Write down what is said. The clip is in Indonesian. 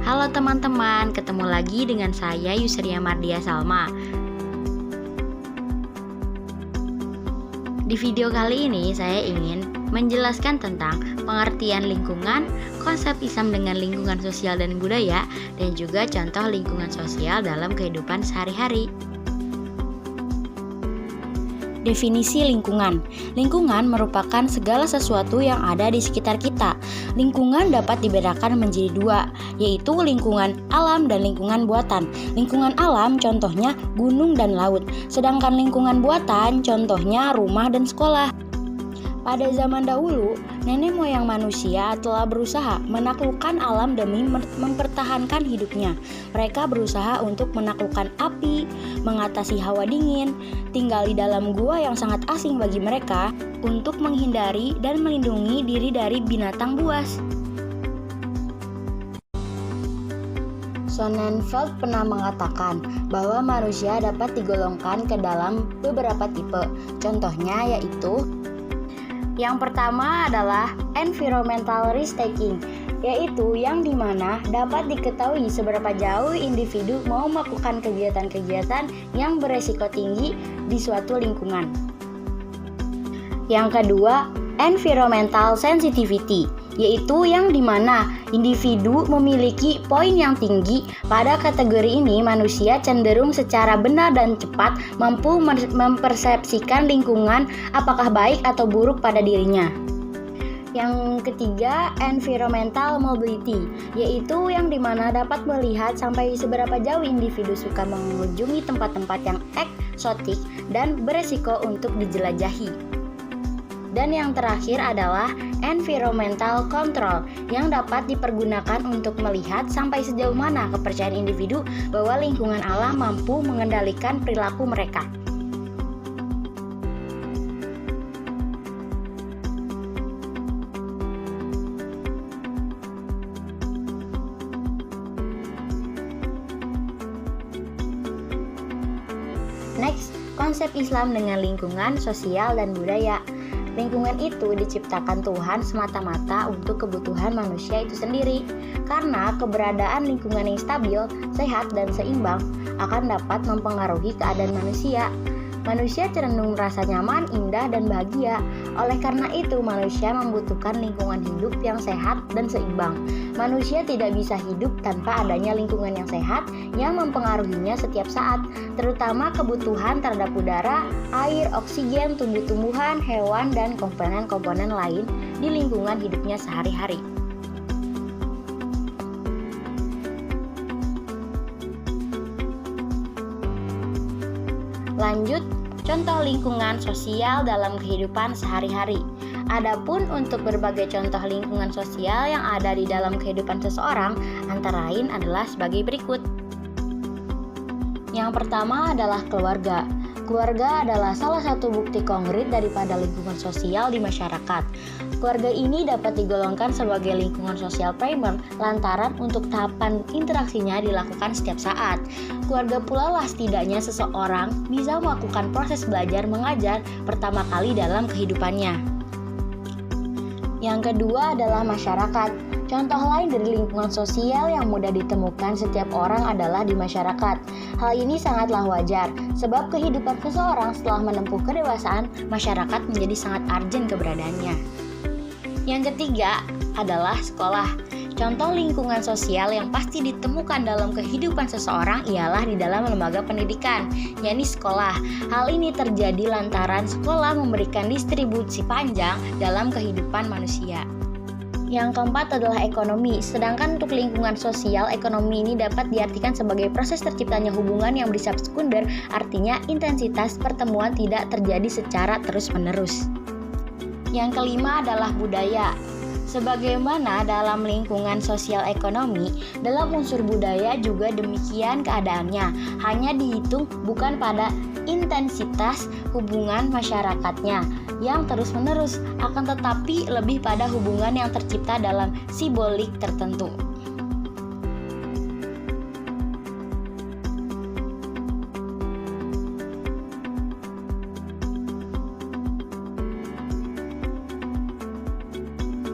Halo teman-teman, ketemu lagi dengan saya Yusria Mardia Salma. Di video kali ini saya ingin menjelaskan tentang pengertian lingkungan, konsep Islam dengan lingkungan sosial dan budaya, dan juga contoh lingkungan sosial dalam kehidupan sehari-hari. Definisi lingkungan. Lingkungan merupakan segala sesuatu yang ada di sekitar kita. Lingkungan dapat dibedakan menjadi dua, yaitu lingkungan alam dan lingkungan buatan. Lingkungan alam contohnya gunung dan laut, sedangkan lingkungan buatan contohnya rumah dan sekolah. Pada zaman dahulu, nenek moyang manusia telah berusaha menaklukkan alam demi mempertahankan hidupnya. Mereka berusaha untuk menaklukkan api, mengatasi hawa dingin, tinggal di dalam gua yang sangat asing bagi mereka, untuk menghindari dan melindungi diri dari buas. Sonnenfeld pernah mengatakan bahwa manusia dapat digolongkan ke dalam beberapa tipe. Contohnya yaitu yang pertama adalah environmental risk-taking, yaitu yang dimana dapat diketahui seberapa jauh individu mau melakukan kegiatan-kegiatan yang beresiko tinggi di suatu lingkungan. Yang kedua, environmental sensitivity, yaitu yang dimana individu memiliki poin yang tinggi. Pada kategori ini, manusia cenderung secara benar dan cepat mampu mempersepsikan lingkungan apakah baik atau buruk pada dirinya. Yang ketiga, environmental mobility, yaitu yang dimana dapat melihat sampai seberapa jauh individu suka mengunjungi tempat-tempat yang eksotik dan beresiko untuk dijelajahi. Dan yang terakhir adalah environmental control, yang dapat dipergunakan untuk melihat sampai sejauh mana kepercayaan individu bahwa lingkungan alam mampu mengendalikan perilaku mereka. Next, konsep Islam dengan lingkungan sosial dan budaya. Lingkungan itu diciptakan Tuhan semata-mata untuk kebutuhan manusia itu sendiri. Karena keberadaan lingkungan yang stabil, sehat, dan seimbang akan dapat mempengaruhi keadaan manusia. Manusia cenderung merasa nyaman, indah, dan bahagia. Oleh karena itu, manusia membutuhkan lingkungan hidup yang sehat dan seimbang. Manusia tidak bisa hidup tanpa adanya lingkungan yang sehat yang mempengaruhinya setiap saat, terutama kebutuhan terhadap udara, air, oksigen, tumbuh-tumbuhan, hewan, dan komponen-komponen lain di lingkungan hidupnya sehari-hari. Lanjut, contoh lingkungan sosial dalam kehidupan sehari-hari. Adapun untuk berbagai contoh lingkungan sosial yang ada di dalam kehidupan seseorang, antara lain adalah sebagai berikut. Yang pertama adalah keluarga. Keluarga adalah salah satu bukti konkret daripada lingkungan sosial di masyarakat. Keluarga ini dapat digolongkan sebagai lingkungan sosial primer lantaran untuk tahapan interaksinya dilakukan setiap saat. Keluarga pula lah setidaknya seseorang bisa melakukan proses belajar mengajar pertama kali dalam kehidupannya. Yang kedua adalah masyarakat. Contoh lain dari lingkungan sosial yang mudah ditemukan setiap orang adalah di masyarakat. Hal ini sangatlah wajar, sebab kehidupan seseorang setelah menempuh kedewasaan, masyarakat menjadi sangat urgent keberadaannya. Yang ketiga adalah sekolah. Contoh lingkungan sosial yang pasti ditemukan dalam kehidupan seseorang ialah di dalam lembaga pendidikan, yakni sekolah. Hal ini terjadi lantaran sekolah memberikan distribusi panjang dalam kehidupan manusia. Yang keempat adalah ekonomi. Sedangkan untuk lingkungan sosial, ekonomi ini dapat diartikan sebagai proses terciptanya hubungan yang bersifat sekunder, artinya intensitas pertemuan tidak terjadi secara terus-menerus. Yang kelima adalah budaya. Sebagaimana dalam lingkungan sosial ekonomi, dalam unsur budaya juga demikian keadaannya. Hanya dihitung bukan pada intensitas hubungan masyarakatnya yang terus-menerus, akan tetapi lebih pada hubungan yang tercipta dalam simbolik tertentu.